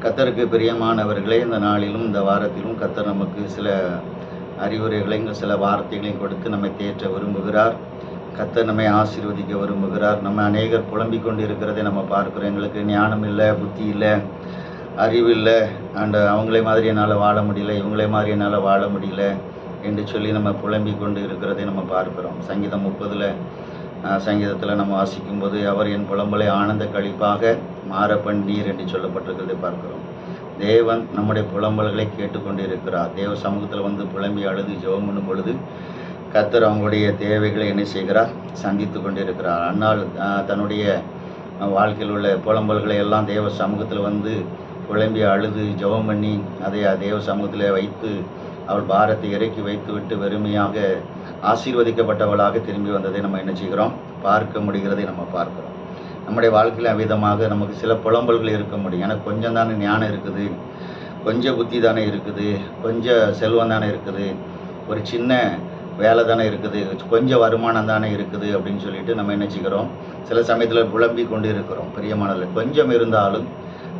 கர்த்தருக்கு பிரியமானவர்களே, இந்த நாளிலும் இந்த வாரத்திலும் கர்த்தர் நமக்கு சில அறிவுரைகளையும் சில வார்த்தைகளையும் கொடுத்து நம்மை தேற்ற விரும்புகிறார். கர்த்தர் நம்மை ஆசீர்வதிக்க விரும்புகிறார். நம்ம அநேகர் புலம்பிக் கொண்டு இருக்கிறதை நம்ம பார்க்கிறோம். எங்களுக்கு ஞானம் இல்லை, புத்தி இல்லை, அறிவு இல்லை, அவங்களே மாதிரி என்னால் வாழ முடியல, இவங்களே மாதிரி என்னால் வாழ முடியல என்று சொல்லி நம்ம புலம்பிக் கொண்டு இருக்கிறதை நம்ம பார்க்கிறோம். சங்கீதம் 30 சங்கீதத்தில் நம்ம வாசிக்கும்போது, அவர் என் புலம்பலை ஆனந்த களிப்பாக மாற பண்ணீர் என்று சொல்லப்பட்டிருக்கிறதை பார்க்கிறோம். தேவன் நம்முடைய புலம்பல்களை கேட்டுக்கொண்டு இருக்கிறார். தேவ சமூகத்தில் வந்து புலம்பி அழுது ஜெபம் பண்ணும் பொழுது கர்த்தர் அவங்களுடைய தேவைகளை என்ன செய்கிறார்? சந்தித்து கொண்டு இருக்கிறார். அன்னால் தன்னுடைய வாழ்க்கையில் உள்ள புலம்பல்களை எல்லாம் தேவ சமூகத்தில் வந்து புலம்பி அழுது ஜெபம் பண்ணி அதை தேவ சமூகத்தில் வைத்து அவள் பாரத்தை இறக்கி வைத்து விட்டு வெறுமையாக ஆசீர்வதிக்கப்பட்டவளாக திரும்பி வந்ததை நம்ம என்ன செய்கிறோம்? பார்க்க முடிகிறதை நம்ம பார்க்கிறோம். நம்முடைய வாழ்க்கையில் அவ்விதமாக நமக்கு சில புலம்பல்கள் இருக்க முடியும். எனக்கு கொஞ்சம் தானே ஞானம் இருக்குது, கொஞ்சம் புத்தி தானே இருக்குது, கொஞ்சம் செல்வம் தானே இருக்குது, ஒரு சின்ன வேலை தானே இருக்குது, கொஞ்சம் வருமானம் தானே இருக்குது அப்படின்னு சொல்லிட்டு நம்ம என்ன செய்கிறோம்? சில சமயத்தில் புலம்பி கொண்டு இருக்கிறோம். பிரியமானவர்களே, கொஞ்சம் இருந்தாலும்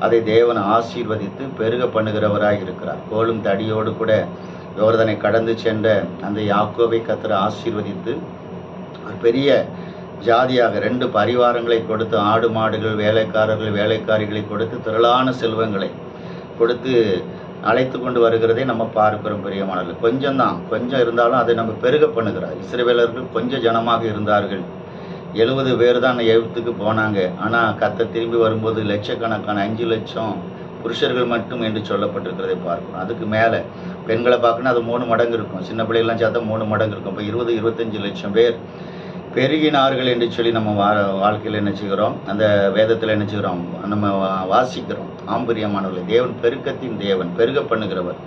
அதை தேவன் ஆசீர்வதித்து பெருக பண்ணுகிறவராக இருக்கிறார். கோலும் தடியோடு கூட யோர்தானை கடந்து சென்ற அந்த யாக்கோபை கர்த்தர் ஆசீர்வதித்து ஒரு பெரிய ஜாதியாக 2 பரிவாரங்களை கொடுத்து, ஆடு மாடுகள், வேலைக்காரர்கள், வேலைக்காரிகளை கொடுத்து, திரளான செல்வங்களை கொடுத்து அழைத்து கொண்டு வருகிறதை நம்ம பார்க்கிறோம். பிரியமானவர்கள், கொஞ்சம் இருந்தாலும் அதை நம்ம பெருக பண்ணுகிறார். இஸ்ரவேலர்கள் கொஞ்சம் ஜனமாக இருந்தார்கள். 70 பேர் தான் எகிப்துக்கு போனாங்க. ஆனால் கர்த்தர் திரும்பி வரும்போது லட்சக்கணக்கான 5 லட்சம் புருஷர்கள் மட்டும் என்று சொல்லப்பட்டிருக்கிறதை பார்க்கணும். அதுக்கு மேலே பெண்களை பார்க்கணும், அது 3 மடங்கு இருக்கும். சின்ன பிள்ளைகள்லாம் சேர்த்தா 3 மடங்கு இருக்கும். இப்போ 20-25 லட்சம் பேர் பெருகினார்கள் என்று சொல்லி நம்ம வாழ்க்கையில் என்ன செய்கிறோம்? அந்த வேதத்தில் என்ன செய்கிறோம்? நம்ம வாசிக்கிறோம். ஆம்பரியமானவர்களே, தேவன் பெருக்கத்தின் தேவன், பெருக பண்ணுகிறவர்.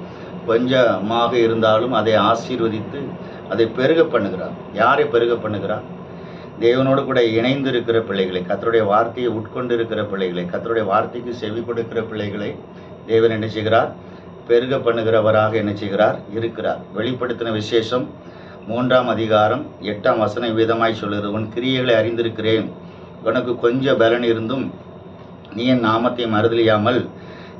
கொஞ்சமாக இருந்தாலும் அதை ஆசீர்வதித்து அதை பெருக பண்ணுகிறார். யாரை பெருக பண்ணுகிறார்? தேவனோடு கூட இணைந்து இருக்கிற பிள்ளைகளை, கர்த்தருடைய வார்த்தையை உட்கொண்டு இருக்கிற பிள்ளைகளை, கர்த்தருடைய வார்த்தைக்கு செவி கொடுக்கிற பிள்ளைகளை தேவன் என்ன செய்கிறார்? பெருக பண்ணுகிறவராக என்ன செய்கிறார்? இருக்கிறார். வெளிப்படுத்தின விசேஷம் 3ஆம் அதிகாரம் 8ஆம் வசனம் விதமாய் சொல்லுகிறது, உன் கிரியைகளை அறிந்திருக்கிறேன், உனக்கு கொஞ்சம் பலன் இருந்தும் நீ என் நாமத்தை மறுதலியாமல்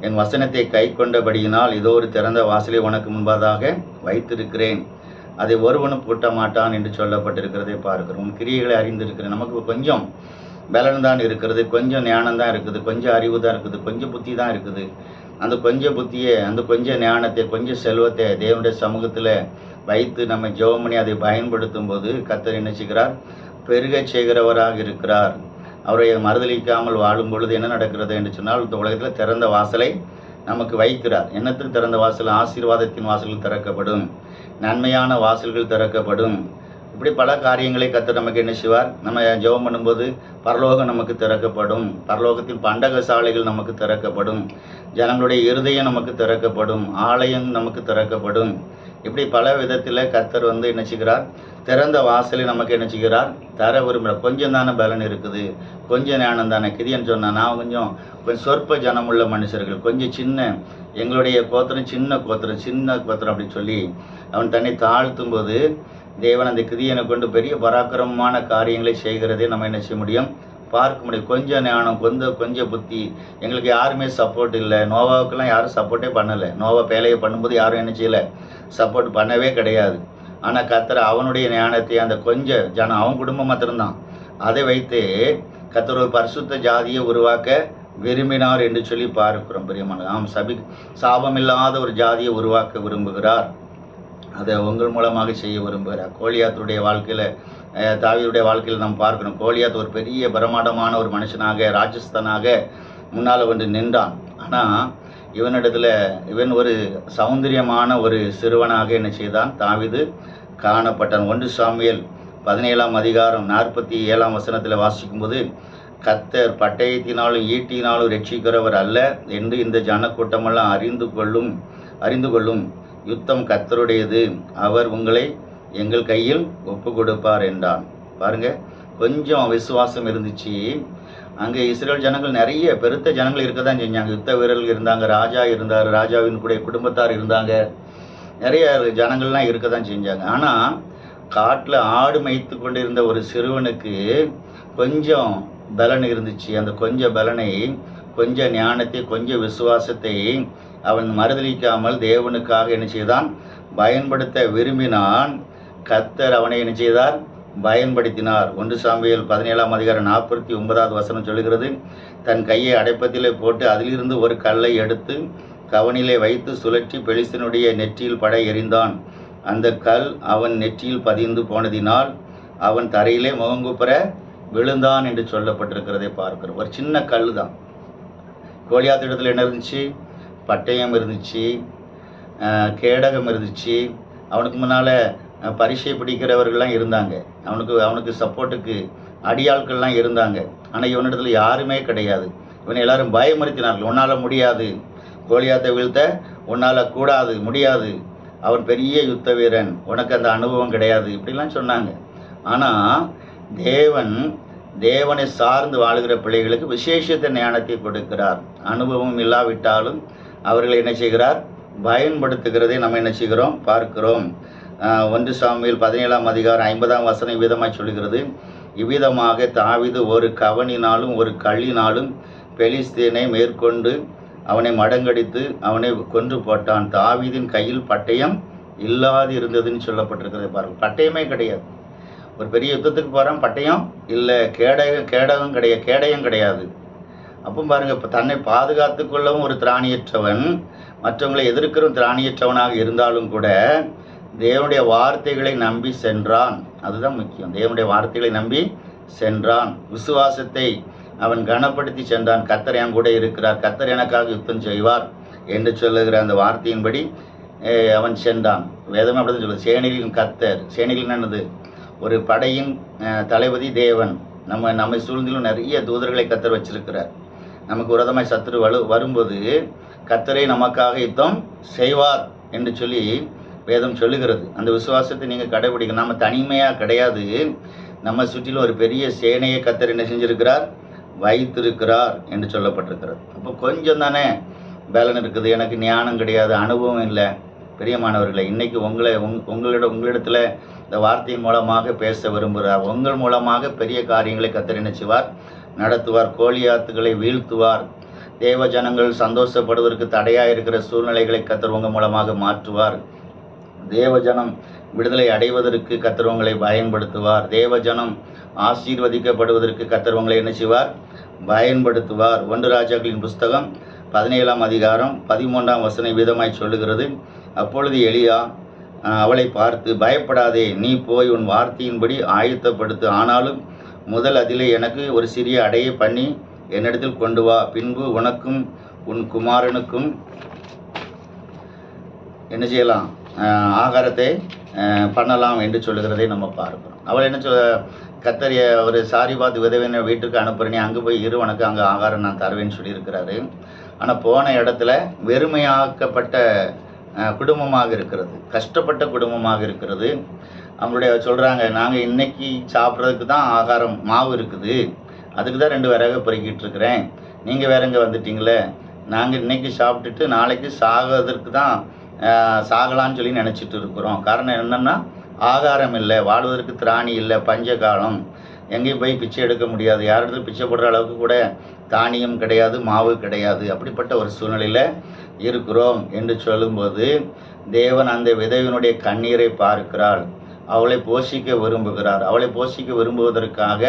என் வசனத்தை கை கொண்டபடியினால் இதோ ஒரு திறந்த வாசலை உனக்கு முன்பதாக வைத்திருக்கிறேன், அதை ஒருவனும் பூட்ட மாட்டான் என்று சொல்லப்பட்டிருக்கிறதை பார்க்கிறோம். உன் கிரியைகளை அறிந்திருக்கிறேன். நமக்கு கொஞ்சம் பலன் தான் இருக்கிறது, கொஞ்சம் ஞானம் தான் இருக்குது, கொஞ்சம் அறிவு தான் இருக்குது, கொஞ்சம் புத்தி தான் இருக்குது. அந்த கொஞ்சம் புத்தியை, அந்த கொஞ்சம் ஞானத்தை, கொஞ்சம் செல்வத்தை தேவனுடைய சமூகத்தில் வைத்து நம்ம ஜெபம் பண்ணி அதை பயன்படுத்தும் போது கர்த்தர் என்ன செய்கிறார்? பெருக செய்கிறவராக இருக்கிறார். அவரை மறுதலிக்காமல் வாழும் பொழுது என்ன நடக்கிறது என்று சொன்னால், இந்த உலகத்தில் திறந்த வாசலை நமக்கு வைக்கிறார். என்னத்துக்கு திறந்த வாசல்? ஆசீர்வாதத்தின் வாசல்கள் திறக்கப்படும், நன்மையான வாசல்கள் திறக்கப்படும். இப்படி பல காரியங்களை கர்த்தர் நமக்கு என்ன செய்வார்? நம்ம ஜெபம் பண்ணும்போது பரலோகம் நமக்கு திறக்கப்படும், பரலோகத்தின் பண்டக சாலைகள் நமக்கு திறக்கப்படும், ஜனங்களுடைய இருதயம் நமக்கு திறக்கப்படும், ஆலயம் நமக்கு திறக்கப்படும். இப்படி பல விதத்தில் கர்த்தர் வந்து என்ன செய்கிறார்? திறந்த வாசலை நமக்கு என்ன செய்கிறார்? தர விரும்புகிறார். கொஞ்சம் தானே பலன் இருக்குது, கொஞ்சம் ஞானம் தானே. கிதியன் சொன்னான், நான் கொஞ்சம் சொற்ப ஜனமுள்ள மனுஷர்கள், கொஞ்சம் சின்ன, எங்களுடைய கோத்திரம் சின்ன கோத்திரம் அப்படின்னு சொல்லி அவன் தன்னை தாழ்த்தும் போது தேவன் அந்த கிதியனை கொண்டு பெரிய பராக்கிரமமான காரியங்களை செய்கிறதே நம்ம என்ன செய்ய முடியும்? பார்க்க முடியும். கொஞ்சம் ஞானம், கொஞ்சம் புத்தி. எங்களுக்கு யாருமே சப்போர்ட் இல்லை. நோவாவுக்கெல்லாம் யாரும் சப்போர்ட்டே பண்ணலை. நோவா பேலையை பண்ணும்போது யாரும் என்ன செய்யலை? சப்போர்ட் பண்ணவே கிடையாது. ஆனால் கர்த்தர் அவனுடைய ஞானத்தை, அந்த கொஞ்சம் ஜனம், அவன் குடும்பம் மாத்திரம்தான், அதை வைத்து கர்த்தர் ஒரு பரிசுத்த ஜாதியை உருவாக்க விரும்பினார் என்று சொல்லி பார்க்கிறோம். பிரியமான சாபம் இல்லாத ஒரு ஜாதியை உருவாக்க விரும்புகிறார். அதை உங்கள் மூலமாக செய்ய விரும்புகிறார். கோலியாத்துடைய வாழ்க்கையில், தாவீதுடைய வாழ்க்கையில் நாம் பார்க்கணும். கோலியாத் ஒரு பெரிய பிரமாண்டமான ஒரு மனுஷனாக, ராஜஸ்தானாக முன்னால் வந்து நின்றான். ஆனால் இவன் ஒரு சௌந்தரியமான ஒரு சிறுவனாக என்ன செய்தான்? தாவீது காணப்பட்டான். 1 சாமுவேல் 17ஆம் அதிகாரம் 47ஆம் வசனத்தில் வாசிக்கும்போது, கர்த்தர் பட்டயத்தினாலும் ஈட்டினாலும் ரட்சிக்கிறவர் அல்ல என்று இந்த ஜனக்கூட்டமெல்லாம் அறிந்து கொள்ளும், யுத்தம் கர்த்தருடையது, அவர் உங்களை எங்கள் கையில் ஒப்பு கொடுப்பார் என்றான். பாருங்க, கொஞ்சம் விசுவாசம் இருந்துச்சு. அங்கே இஸ்ரேல் ஜனங்கள் நிறைய பெருத்த ஜனங்கள் இருக்க தான் செஞ்சாங்க. யுத்த வீரர்கள் இருந்தாங்க, ராஜா இருந்தார், ராஜாவின் கூட குடும்பத்தார் இருந்தாங்க, நிறைய ஜனங்கள்லாம் இருக்க தான் செஞ்சாங்க. ஆனால் காட்டில் ஆடு மேய்த்து கொண்டிருந்த ஒரு சிறுவனுக்கு கொஞ்சம் பலன் இருந்துச்சு. அந்த கொஞ்சம் பலனை கொஞ்சம் ஞானத்தை, கொஞ்சம் விசுவாசத்தை அவன் மறுதலிக்காமல் தேவனுக்காக என்ன செய்தான்? பயன்படுத்த விரும்பினான். கர்த்தர் அவனை என்ன செய்தார்? பயன்படுத்தினார். 1 சாமுவேல் 17ஆம் அதிகாரம் 49வது வசனம் சொல்லுகிறது, தன் கையை அடைப்பத்திலே போட்டு அதிலிருந்து ஒரு கல்லை எடுத்து கவனிலே வைத்து சுழற்றி பெலிஸ்தனுடைய நெற்றியில் பட எறிந்தான். அந்த கல் அவன் நெற்றியில் பதிந்து போனதினால் அவன் தரையிலே முகங்குப்புற விழுந்தான் என்று சொல்லப்பட்டிருக்கிறதை பார்க்கிறோம். ஒரு சின்ன கல் தான். கோலியாத் இடத்துல என்ன இருந்துச்சு? பட்டயம் இருந்துச்சு, கேடகம் இருந்துச்சு. அவனுக்கு முன்னால் பரிசை பிடிக்கிறவர்கள்லாம் இருந்தாங்க. அவனுக்கு சப்போர்ட்டுக்கு அடியாட்கள்லாம் இருந்தாங்க. ஆனால் இவனிடத்துல யாருமே கிடையாது. இவனை எல்லாரும் பயமுறுத்தினார்கள். உன்னால் முடியாது, கோலியாத்தை வீழ்த்த உன்னால் கூடாது, முடியாது, அவன் பெரிய யுத்த வீரன், உனக்கு அந்த அனுபவம் கிடையாது, இப்படிலாம் சொன்னாங்க. ஆனால் தேவனை சார்ந்து வாழுகிற பிள்ளைகளுக்கு விசேஷத்த ஞானத்தை கொடுக்கிறார். அனுபவம் இல்லாவிட்டாலும் அவர்களை என்ன செய்கிறார்? பயன்படுத்துகிறதை நம்ம என்ன செய்கிறோம்? பார்க்கிறோம். 1 சாமுவேல் 17ஆம் அதிகாரம் 50ஆம் வசனம் இவ்விதமாய் சொல்கிறது, இவ்விதமாக தாவீது ஒரு கவனினாலும் ஒரு கல்லினாலும் பெலிஸ்தீனை மேற்கொண்டு அவனை மடங்கடித்து அவனை கொன்று போட்டான். தாவீதின் கையில் பட்டயம் இல்லாது இருந்ததுன்னு சொல்லப்பட்டிருக்கிறது பாருங்கள். பட்டயமே கிடையாது. ஒரு பெரிய யுத்தத்துக்கு போகிறான், பட்டயம் இல்லை, கேடயம் கிடையாது. அப்போ பாருங்கள், இப்போ தன்னை பாதுகாத்து கொள்ளவும் ஒரு திராணியற்றவன், மற்றவங்களை எதிர்க்கிறவும் திராணியற்றவனாக இருந்தாலும் கூட தேவனுடைய வார்த்தைகளை நம்பி சென்றான். அதுதான் முக்கியம். தேவனுடைய வார்த்தைகளை நம்பி சென்றான். விசுவாசத்தை அவன் கனப்படுத்தி சென்றான். கர்த்தர் என் கூட இருக்கிறார், கர்த்தர் எனக்காக யுத்தம் செய்வார் என்று சொல்லுகிற அந்த வார்த்தையின்படி அவன் சென்றான். வேதமே அப்படி தான் சொல்லுது, சேனைகளின் கர்த்தர். சேனைகளின் என்னது? ஒரு படையின் தளபதி தேவன். நம்மை சூழ்ந்திலும் நிறைய தூதர்களை கர்த்தர் வச்சிருக்கிறார். நமக்கு விரோதமாய் சத்துரு வரும்போது கர்த்தரை நமக்காக யுத்தம் செய்வார் என்று சொல்லி வேதம் சொல்லுகிறது. அந்த விசுவாசத்தை நீங்கள் கடைபிடிக்கணும். நம்ம தனிமையாக கிடையாது. நம்ம சுற்றிலும் ஒரு பெரிய சேனையை கர்த்தர் என்ன செஞ்சிருக்கிறார்? வைத்திருக்கிறார் என்று சொல்லப்பட்டிருக்கிறது. அப்போ கொஞ்சம் தானே பலன் இருக்குது. எனக்கு ஞானம் கிடையாது, அனுபவம் இல்லை. பிரியமானவர்களை, இன்னைக்கு உங்களிடத்தில் இந்த வார்த்தையின் மூலமாக பேச விரும்புகிறார். உங்கள் மூலமாக பெரிய காரியங்களை கர்த்தர் என்ன செய்வார்? நடத்துவார். கோலியாத்துகளை வீழ்த்துவார். தேவ ஜனங்கள் சந்தோஷப்படுவதற்கு தடையாக இருக்கிற சூழ்நிலைகளை கர்த்தர் உங்கள் மூலமாக மாற்றுவார். தேவஜனம் விடுதலை அடைவதற்கு கர்த்தர் உங்களை பயன்படுத்துவார். தேவஜனம் ஆசீர்வதிக்கப்படுவதற்கு கர்த்தர் உங்களை என்ன செய்வார்? பயன்படுத்துவார். 1 ராஜாக்களின் புஸ்தகம் 17ஆம் அதிகாரம் 13ஆம் வசனம் விதமாய் சொல்லுகிறது, அப்பொழுது எலியா அவளை பார்த்து, பயப்படாதே, நீ போய் உன் வார்த்தையின்படி ஆயத்தப்படுத்து. ஆனாலும் முதல் அதிலே எனக்கு ஒரு சிறிய அடையை பண்ணி என்னிடத்தில் கொண்டு வா. பின்பு உனக்கும் உன் குமாரனுக்கும் என்ன செய்யலாம்? ஆகாரத்தை பண்ணலாம் என்று சொல்லுகிறதை நம்ம பார்க்கிறோம். அவள் என்ன கர்த்தர் ஒரு சாரிபாத் விதவின வீட்டுக்கு அனுப்புறேன், அங்கே போய் இரு, உனக்கு அங்கே ஆகாரம் நான் தருவேன்னு சொல்லியிருக்கிறாரு. ஆனால் போன இடத்துல வெறுமையாக்கப்பட்ட குடும்பமாக இருக்கிறது, கஷ்டப்பட்ட குடும்பமாக இருக்கிறது. அவங்களுடைய சொல்கிறாங்க, நாங்கள் இன்னைக்கு சாப்பிட்றதுக்கு தான் ஆகாரம் மாவு இருக்குது, அதுக்கு தான் 2 விறகு பொறுக்கிட்டு இருக்கிறேன், நீங்கள் வேற எங்கே வந்துட்டீங்களே, நாங்கள் இன்னைக்கு சாப்பிட்டுட்டு நாளைக்கு சாகிறதுக்கு தான் சாகலான்னு சொல்லி நினச்சிட்டு இருக்கிறோம். காரணம் என்னென்னா ஆகாரம் இல்லை, வாழ்வதற்கு திராணி இல்லை, பஞ்ச காலம், எங்கேயும் போய் பிச்சை எடுக்க முடியாது, யாரிடத்துல பிச்சை போடுற அளவுக்கு கூட தானியம் கிடையாது, மாவு கிடையாது. அப்படிப்பட்ட ஒரு சூழ்நிலையில் இருக்கிறோம் என்று சொல்லும்போது தேவன் அந்த விதவினுடைய கண்ணீரை பார்க்கிறார். அவளை போஷிக்க விரும்புகிறார். அவளை போஷிக்க விரும்புவதற்காக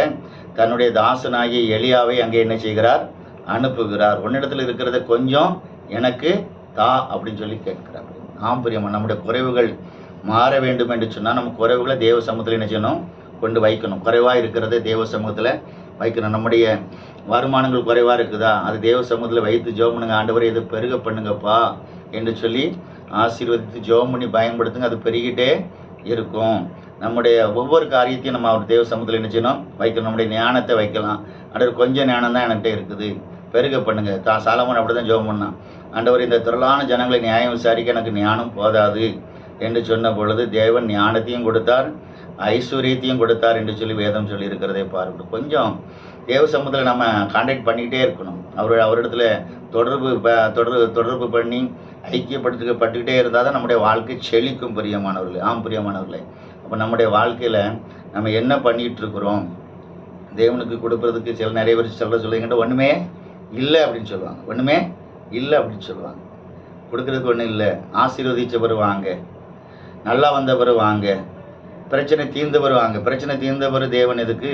தன்னுடைய தாசனாகிய எலியாவை அங்கே என்ன செய்கிறார்? அனுப்புகிறார். உன்னிடத்தில் இருக்கிறத கொஞ்சம் எனக்கு தா அப்படின்னு சொல்லி கேட்கிறார். ஆம்பரியமா, நம்முடைய குறைவுகள் மாற வேண்டும் என்று சொன்னால் நம்ம குறைவுகளை தேவ சமூகத்தில் என்ன செய்யணும்? கொண்டு வைக்கணும். குறைவாக இருக்கிறத தேவ சமூகத்தில் வைக்கணும். நம்முடைய வருமானங்கள் குறைவாக இருக்குதா, அது தேவ சமூகத்தில் வைத்து ஜெபம் பண்ணுங்க, ஆண்டவரே இதை பெருக பண்ணுங்கப்பா என்று சொல்லி ஆசீர்வதித்து ஜெபம் பண்ணி பயன்படுத்துங்க. அது பெருகிட்டே இருக்கும். நம்முடைய ஒவ்வொரு காரியத்தையும் நம்ம அவர் தேவ சமூகத்தில் என்ன செய்யணும்? வைக்கணும். நம்முடைய ஞானத்தை வைக்கலாம். ஆண்டவர் கொஞ்சம் ஞானம் தான் என்கிட்ட இருக்குது, பெருக பண்ணுங்க. சாலமோன் அப்படி தான் ஜெபம் பண்ணான், ஆண்டவர் இந்த திரளான ஜனங்களை நியாயம் விசாரிக்க எனக்கு ஞானம் போதாது என்று சொன்ன பொழுது தேவன் ஞானத்தையும் கொடுத்தார், ஐஸ்வர்யத்தையும் கொடுத்தார் என்று சொல்லி வேதம் சொல்லி இருக்கிறதை பார்க்கணும். கொஞ்சம் தேவ சமூகத்தில் நம்ம கான்டாக்ட் பண்ணிக்கிட்டே இருக்கணும். அவரிடத்துல தொடர்பு பண்ணி ஐக்கியப்படுத்திக்கப்பட்டுக்கிட்டே இருந்தால் தான் நம்முடைய வாழ்க்கை செழிக்கும். பிரியமானவர்களே, பிரியமானவர்களே, அப்போ நம்முடைய வாழ்க்கையில் நம்ம என்ன பண்ணிகிட்டு இருக்கிறோம்? தேவனுக்கு கொடுப்பதற்கு நிறைய பேர் சொல்லுங்கன்ட்டு ஒன்றுமே இல்லை அப்படின்னு சொல்லுவாங்க. ஒன்றுமே இல்லை அப்படின்னு சொல்லுவாங்க. கொடுக்குறதுக்கு ஒன்றும் இல்லை. ஆசீர்வதிச்சவர் வாங்க, நல்லா வந்தவர் வாங்க, பிரச்சனை தீர்ந்தவர் வாங்க. பிரச்சனை தீர்ந்தவர் தேவன் எதுக்கு?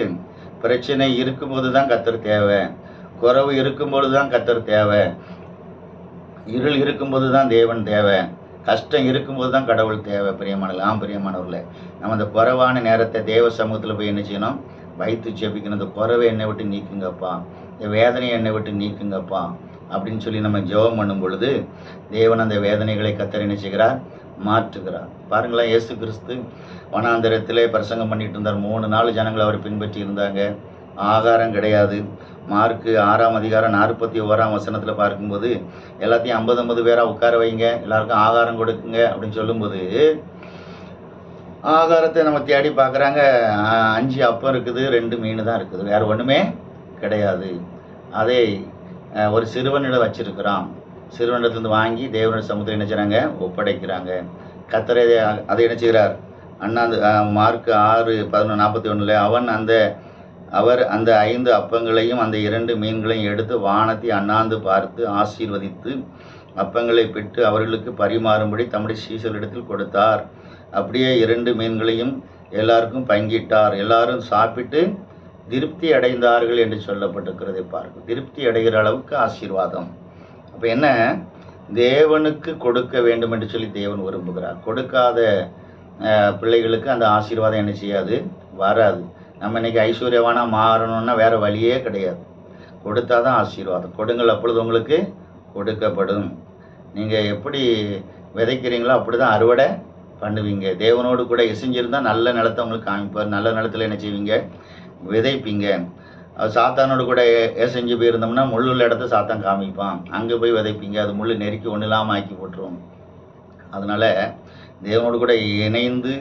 பிரச்சனை இருக்கும்போது தான் கர்த்தர் தேவை, குறைவு இருக்கும்போது தான் கர்த்தர் தேவை, இருள் இருக்கும்போது தான் தேவன் தேவை, கஷ்டம் இருக்கும்போது தான் கடவுள் தேவை. பிரியமானவர்களே, நம்ம அந்த குறைவான நேரத்தை தேவ சமூகத்தில் போய் என்ன செய்யணும்? வைத்து ஜெபிக்கணும். இந்த குறைவை என்னை விட்டு நீக்குங்கப்பா, இந்த வேதனையை என்னை விட்டு நீக்குங்கப்பா அப்படின்னு சொல்லி நம்ம ஜெபம் பண்ணும் பொழுது தேவன் அந்த வேதனைகளை கர்த்தர் என்ன செய்கிறார்? மாற்றுகிறார். பாருங்களேன், இயேசு கிறிஸ்து வனாந்தரத்திலே பிரசங்கம் பண்ணிட்டு இருந்தார். 3 நாள் ஜனங்கள் அவர் பின்பற்றி இருந்தாங்க. ஆகாரம் கிடையாது. மார்க்கு 6ஆம் அதிகாரம் 41ஆம் வசனத்தில் பார்க்கும்போது எல்லாத்தையும் 50 பேராக உட்கார வைங்க, எல்லாருக்கும் ஆகாரம் கொடுக்குங்க அப்படின்னு சொல்லும்போது ஆகாரத்தை நம்ம தேடி பார்க்குறாங்க. 5 அப்பம் இருக்குது, 2 மீன் தான் இருக்குது, வேறு ஒன்றுமே கிடையாது. அதை ஒரு சிறுவனிடம் வச்சிருக்கிறான். சிறுவனிடத்துலேருந்து வாங்கி தேவனுடைய சமூகத்தில் என்ன செய்கிறாங்க? ஒப்படைக்கிறாங்க. கர்த்தர் அதை என்ன செய்கிறார்? மார்க் 6:11-41 அவர் அந்த 5 அப்பங்களையும் அந்த 2 மீன்களையும் எடுத்து வானத்தை அண்ணாந்து பார்த்து ஆசீர்வதித்து அப்பங்களை பெற்று அவர்களுக்கு பரிமாறும்படி தம்முடைய சீஷர்களிடத்தில் கொடுத்தார். அப்படியே 2 மீன்களையும் எல்லாருக்கும் பங்கிட்டார். எல்லாரும் சாப்பிட்டு திருப்தி அடைந்தார்கள் என்று சொல்லப்பட்டிருக்கிறதை பார்க்கும். திருப்தி அடைகிற அளவுக்கு ஆசீர்வாதம். அப்போ என்ன? தேவனுக்கு கொடுக்க வேண்டும் என்று சொல்லி தேவன் விரும்புகிறார். கொடுக்காத பிள்ளைகளுக்கு அந்த ஆசீர்வாதம் என்ன செய்யாது? வராது. நம்ம இன்றைக்கி ஐஸ்வர்யவானாக மாறணும்னா வேறு வழியே கிடையாது. கொடுத்தா தான் ஆசீர்வாதம். கொடுங்கள், அப்பொழுது உங்களுக்கு கொடுக்கப்படும். நீங்கள் எப்படி விதைக்கிறீங்களோ அப்படி தான் அறுவடை பண்ணுவீங்க. தேவனோடு கூட இசைஞ்சிருந்தால் நல்ல நிலத்தை உங்களுக்கு காமிப்பார். நல்ல நிலத்தில் என்ன செய்வீங்க? விதைப்பீங்க. சாத்தானோடு கூட செஞ்சு போயிருந்தோம்னா முள்ளுள்ள இடத்த சாத்தான் காமிப்பான். அங்கே போய் விதைப்பீங்க, அது முள் நெருக்கி ஒன்றும் இல்லாமல் ஆக்கி போட்டுருவோம். அதனால் தேவனோடு கூட இணைந்து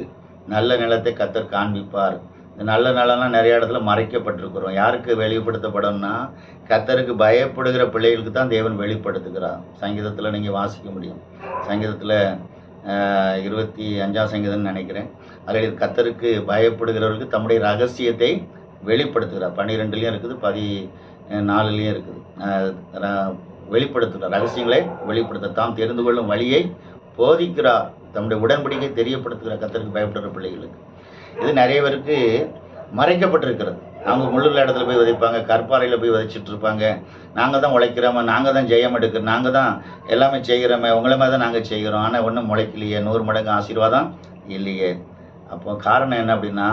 நல்ல நிலத்தை கர்த்தர் காண்பிப்பார். இந்த நல்ல நிலம்லாம் நிறைய இடத்துல மறைக்கப்பட்டிருக்கிறோம். யாருக்கு வெளிப்படுத்தப்படும்னா கர்த்தருக்கு பயப்படுகிற பிள்ளைகளுக்கு தான் தேவன் வெளிப்படுத்துகிறார். சங்கீதத்தில் நீங்கள் வாசிக்க முடியும். சங்கீதத்தில் 25ஆம் சங்கீதம்னு நினைக்கிறேன். அதில் கர்த்தருக்கு பயப்படுகிறவர்களுக்கு தம்முடைய ரகசியத்தை வெளிப்படுத்துகிறார். 12லையும் இருக்குது, 14லையும் இருக்குது. வெளிப்படுத்துகிறார், ரகசியங்களை வெளிப்படுத்த தாம் தெரிந்து கொள்ளும் வழியை போதிக்கிறார். தம்முடைய உடன்படிக்கை தெரியப்படுத்துகிறார் கர்த்தருக்கு பயப்படுற பிள்ளைகளுக்கு. இது நிறைய பேருக்கு மறைக்கப்பட்டிருக்கிறது. அவங்க முள்ளுள்ள இடத்துல போய் விதைப்பாங்க, கற்பாறையில் போய் விதைச்சிட்டு இருப்பாங்க. நாங்கள் தான் உழைக்கிறோமே, நாங்கள் தான் ஜெயம் எடுக்கிறோம், நாங்கள் தான் எல்லாமே செய்கிறோமே, உங்களை மாதிரி தான் நாங்கள் செய்கிறோம், ஆனால் ஒன்றும் முளைக்கலையே, 100 மடங்கு ஆசீர்வாதம் இல்லையே. அப்போ காரணம் என்ன அப்படின்னா,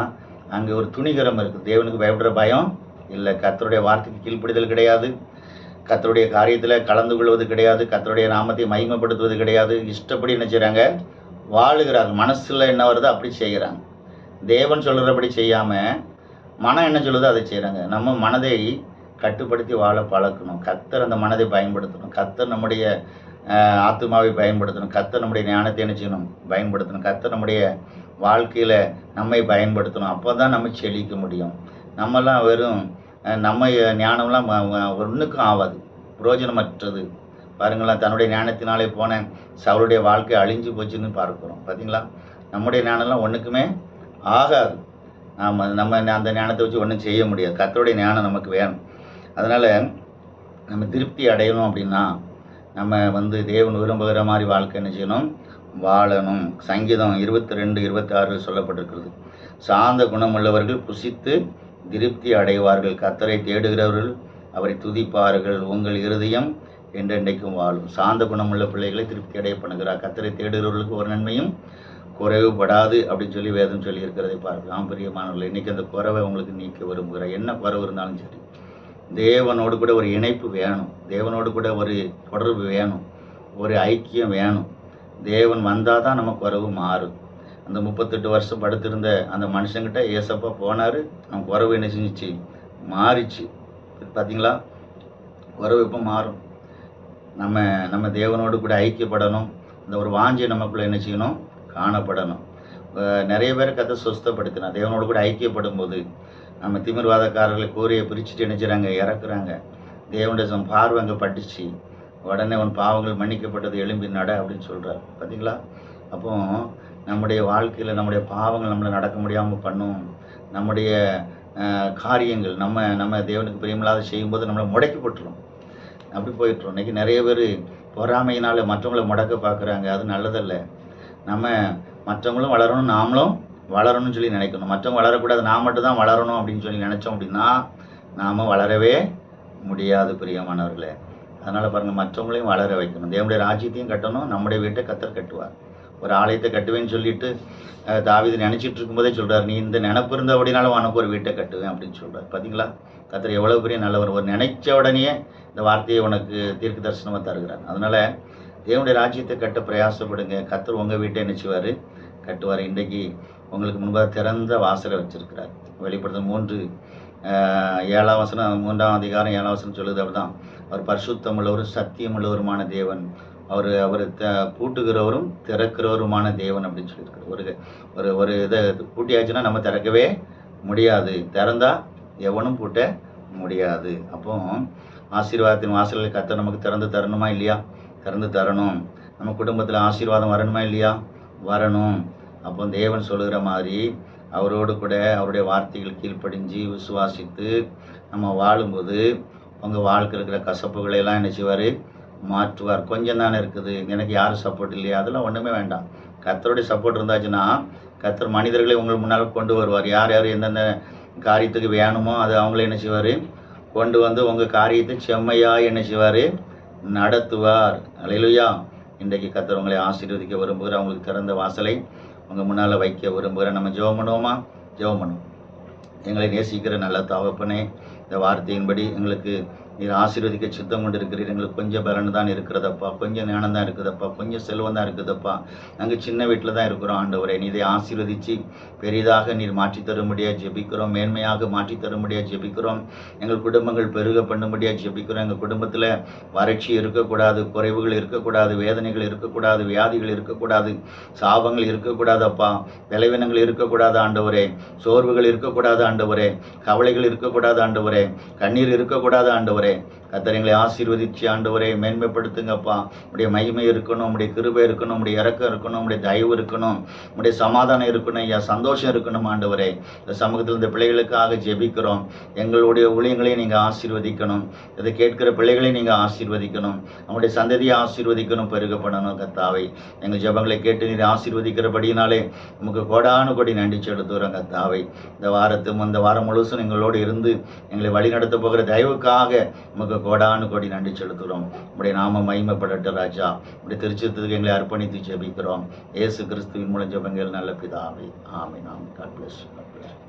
அங்கே ஒரு துணிகரம் இருக்குது. தேவனுக்கு பயப்படுற பயம் இல்லை. கர்த்தருடைய வார்த்தைக்கு கீழ்ப்படிதல் கிடையாது. கர்த்தருடைய காரியத்தில் கலந்து கொள்வது கிடையாது. கர்த்தருடைய நாமத்தை மகிமைப்படுத்துவது கிடையாது. இஷ்டப்படி என்ன செய்கிறாங்க? வாழுகிறாங்க. மனசில் என்ன வருதோ அப்படி செய்கிறாங்க. தேவன் சொல்கிறபடி செய்யாமல் மனம் என்ன சொல்லுதோ அதை செய்கிறாங்க. நம்ம மனதை கட்டுப்படுத்தி வாழ பழக்கணும். கர்த்தர் அந்த மனதை பயன்படுத்தணும். கர்த்தர் நம்முடைய ஆத்துமாவை பயன்படுத்தணும். கர்த்தர் நம்முடைய ஞானத்தை என்ன செய்யணும்? பயன்படுத்தணும். கர்த்தர் நம்முடைய வாழ்க்கையில் நம்மை பயன்படுத்தணும். அப்போ தான் நம்ம செழிக்க முடியும். நம்மெல்லாம் வெறும் நம்ம ஞானம்லாம் ஒன்றுக்கும் ஆகாது, புரோஜனமற்றது. பாருங்களேன், தன்னுடைய ஞானத்தினாலே போன சவுளுடைய வாழ்க்கை அழிஞ்சு போச்சுன்னு பார்க்குறோம். பார்த்தீங்களா? நம்முடைய ஞானம்லாம் ஒன்றுக்குமே ஆகாது. நம்ம அந்த ஞானத்தை வச்சு ஒன்றும் செய்ய முடியாது. கர்த்தருடைய ஞானம் நமக்கு வேணும். அதனால் நம்ம திருப்தி அடையணும் அப்படின்னா நம்ம தேவன் விரும்புகிற மாதிரி வாழ்க்கை என்ன செய்யணும்? வாழணும். சங்கீதம் 22:26 சொல்லப்பட்டிருக்கிறது. சாந்த குணமுள்ளவர்கள் புசித்து திருப்தி அடைவார்கள். கர்த்தரை தேடுகிறவர்கள் அவரை துதிப்பார்கள். உங்கள் இருதயம் என்றென்றைக்கும் வாழும். சாந்த குணமுள்ள பிள்ளைகளை திருப்தி அடைய பண்ணுகிறார். கர்த்தரை தேடுகிறவர்களுக்கு ஒரு நன்மையும் குறைவுபடாது அப்படின்னு சொல்லி வேதம் சொல்லி இருக்கிறதை பார்க்கலாம். பிரியமானவர்கள், இன்றைக்கி அந்த குறைவை உங்களுக்கு நீக்க விரும்புகிறார். என்ன குறைவு இருந்தாலும் சரி, தேவனோடு கூட ஒரு இணைப்பு வேணும். தேவனோடு கூட ஒரு தொடர்பு வேணும். ஒரு ஐக்கியம் வேணும். தேவன் வந்தால் தான் நம்ம குறைவு மாறும். அந்த 38 வருஷம் படுத்திருந்த அந்த மனுஷங்கிட்ட ஏசப்பா போனார். அவன் குறைவு என்ன செஞ்சிச்சு? மாறிச்சு. பார்த்தீங்களா? குறைவு இப்போ மாறும். நம்ம தேவனோடு கூட ஐக்கியப்படணும். இந்த ஒரு வாஞ்சி நமக்குள்ளே என்ன செய்யணும்? காணப்படணும். நிறைய பேர் கதை சுஸ்தப்படுத்தினா தேவனோடு கூட ஐக்கியப்படும் போது நம்ம திமிர்வாதக்காரர்களை கூரையை பிரிச்சுட்டு என்ன செய்கிறாங்க? இறக்குறாங்க. தேவனுடைய பார்வை அங்கே பட்டுச்சு. உடனே உன் பாவங்கள் மன்னிக்கப்பட்டது, எழும்பி நட அப்படின்னு சொல்கிறார். பார்த்தீங்களா? அப்போ நம்முடைய வாழ்க்கையில் நம்முடைய பாவங்கள் நம்மளை நடக்க முடியாமல் பண்ணும். நம்முடைய காரியங்கள் நம்ம தேவனுக்கு பிரியமில்லாத செய்யும்போது நம்மளை முடக்கி போட்டுரும். அப்படி போயிட்டுரும். இன்றைக்கி நிறைய பேர் பொறாமையினால் மற்றவங்கள முடக்க பார்க்குறாங்க. அது நல்லதல்ல. நம்ம மற்றவங்களும் வளரணும், நாமளும் வளரணும்னு சொல்லி நினைக்கணும். மற்றவங்க வளரக்கூடாது, நான் மட்டும் தான் வளரணும் அப்படின்னு சொல்லி நினச்சோம் அப்படின்னா நாம் வளரவே முடியாது பிரியமானவர்களே. அதனால் பாருங்கள், மற்றவங்களையும் வளர வைக்கணும். தேவனுடைய ராஜ்யத்தையும் கட்டணும், நம்முடைய வீட்டை கர்த்தர் கட்டுவார். ஒரு ஆலயத்தை கட்டுவேன்னு சொல்லிட்டு தாவீது நினச்சிட்டு இருக்கும்போதே சொல்கிறார், நீ இந்த நினப்பு இருந்த அப்படின்னாலும் உனக்கு ஒரு வீட்டை கட்டுவேன் அப்படின்னு சொல்கிறார். பார்த்தீங்களா, கர்த்தர் எவ்வளோ பெரிய நல்லவர். ஒரு நினைச்ச உடனே இந்த வார்த்தையை உனக்கு தீர்க்க தரிசனமாக தருகிறார். அதனால் தேவனுடைய ராஜ்யத்தை கட்ட பிரயாசப்படுங்க. கர்த்தர் உங்கள் வீட்டை நினைச்சுவார், கட்டுவார். இன்றைக்கு உங்களுக்கு முன்பாக திறந்த வாசலை வச்சிருக்கிறார். வெளிப்படுத்தல் 3:7 3ஆம் அதிகாரம் 7 சொல்லுது. அப்படிதான், அவர் பரிசுத்தம் உள்ளவரும் சத்தியம் உள்ளவருமான தேவன், அவர் பூட்டுகிறவரும் திறக்கிறவருமான தேவன் அப்படின்னு சொல்லியிருக்காரு. ஒரு ஒரு இதை பூட்டியாச்சுன்னா நம்ம திறக்கவே முடியாது, திறந்தா எவனும் பூட்ட முடியாது. அப்போ ஆசீர்வாதத்தின் வாசல்களை கர்த்தர் நமக்கு திறந்து தரணுமா இல்லையா? திறந்து தரணும். நம்ம குடும்பத்தில் ஆசீர்வாதம் வரணுமா இல்லையா? வரணும். அப்போ தேவன் சொல்லுகிற மாதிரி அவரோடு கூட அவருடைய வார்த்தைகள் கீழ்ப்படிஞ்சு விசுவாசித்து நம்ம வாழும்போது உங்கள் வாழ்க்கை இருக்கிற கசப்புகளை எல்லாம் என்ன செய்வார்? மாற்றுவார். கொஞ்சம் தானே இருக்குது, எனக்கு யாரும் சப்போர்ட் இல்லையா? அதெல்லாம் ஒன்றுமே வேண்டாம். கர்த்தருடைய சப்போர்ட் இருந்தாச்சுன்னா கர்த்தர் மனிதர்களை உங்கள் முன்னால் கொண்டு வருவார். யார் யார் எந்தெந்த காரியத்துக்கு வேணுமோ அதை அவங்களே என்ன செய்வார்? கொண்டு வந்து உங்கள் காரியத்தை செம்மையாக என்ன செய்வார்? நடத்துவார். அல்லேலூயா. இன்றைக்கு கர்த்தர் உங்களை ஆசீர்வதிக்க விரும்புகிற, அவங்களுக்கு திறந்த வாசலை உங்கள் முன்னால் வைக்க விரும்புகிற. நம்ம ஜெபம் பண்ணுவோமா? ஜெபம் பண்ணுவோம். எங்களை நேசிக்கிற நல்ல தகப்பனே, இந்த வார்த்தையின்படி எங்களுக்கு நீர் ஆசீர்வதிக்க சித்தம் கொண்டு இருக்கிறீர். எங்களுக்கு கொஞ்சம் பலன் தான் இருக்கிறதப்பா, கொஞ்சம் ஞானம் தான் இருக்குதப்பா, கொஞ்சம் செல்வம் தான் இருக்குதப்பா. நாங்கள் சின்ன வீட்டில் தான் இருக்கிறோம் ஆண்டவரே. நீ இதை ஆசீர்வதித்து பெரிதாக நீர் மாற்றி தரும்படியாக ஜெபிக்கிறோம். மேன்மையாக மாற்றி தரும்படியாக ஜெபிக்கிறோம். எங்கள் குடும்பங்கள் பெருக பண்ணும்படியாக ஜெபிக்கிறோம். எங்கள் குடும்பத்தில் வறட்சி இருக்கக்கூடாது, குறைவுகள் இருக்கக்கூடாது, வேதனைகள் இருக்கக்கூடாது, வியாதிகள் இருக்கக்கூடாது, சாபங்கள் இருக்கக்கூடாதப்பா, விளைவினங்கள் இருக்கக்கூடாது ஆண்டவரே, சோர்வுகள் இருக்கக்கூடாது ஆண்டவரே, கவலைகள் இருக்கக்கூடாது ஆண்டவரே, கண்ணீர் இருக்கக்கூடாது ஆண்டவரே. கர்த்தர் எங்களை ஆசீர்வதிச்சு ஆண்டவரே மேன்மைப்படுத்துங்கப்பா. உடைய மகிமை இருக்கணும், உடைய கிருபை இருக்கணும், உடைய இரக்கம் இருக்கணும், உடைய தயவு இருக்கணும், உடைய சமாதானம் இருக்கணும், ஐயா சந்தோஷம் இருக்கணும் ஆண்டவரே. இந்த சமூகத்தில் இந்த பிள்ளைகளுக்காக ஜெபிக்கிறோம். எங்களுடைய ஊழியங்களையும் நீங்கள் ஆசீர்வதிக்கணும். இதை கேட்கிற பிள்ளைகளையும் நீங்கள் ஆசீர்வதிக்கணும். அவங்களுடைய சந்ததியை ஆசீர்வதிக்கணும், பெருக பண்ணணும் கர்த்தாவை. எங்கள் ஜெபங்களை கேட்டு நீர் ஆசீர்வதிக்கிறபடினாலே நமக்கு கோடானு கோடி நன்றி செலுத்துகிறோம் கர்த்தாவை. இந்த வாரம் முழுசும் எங்களோடு இருந்து எங்களை வழிநடத்த போகிற தயவுக்காக நமக்கு கோடானு கோடி நன்றி செலுத்துகிறோம். உடைய நாம மகிமைப்படட்டும் ராஜா. உடைய திருச்சித்தத்துக்கு எங்களை அர்ப்பணித்து ஜெபிக்கிறோம். இயேசு கிறிஸ்துவின் மூலம் ஜெபங்கள் நல்ல பிதாவே. ஆமென். God bless you.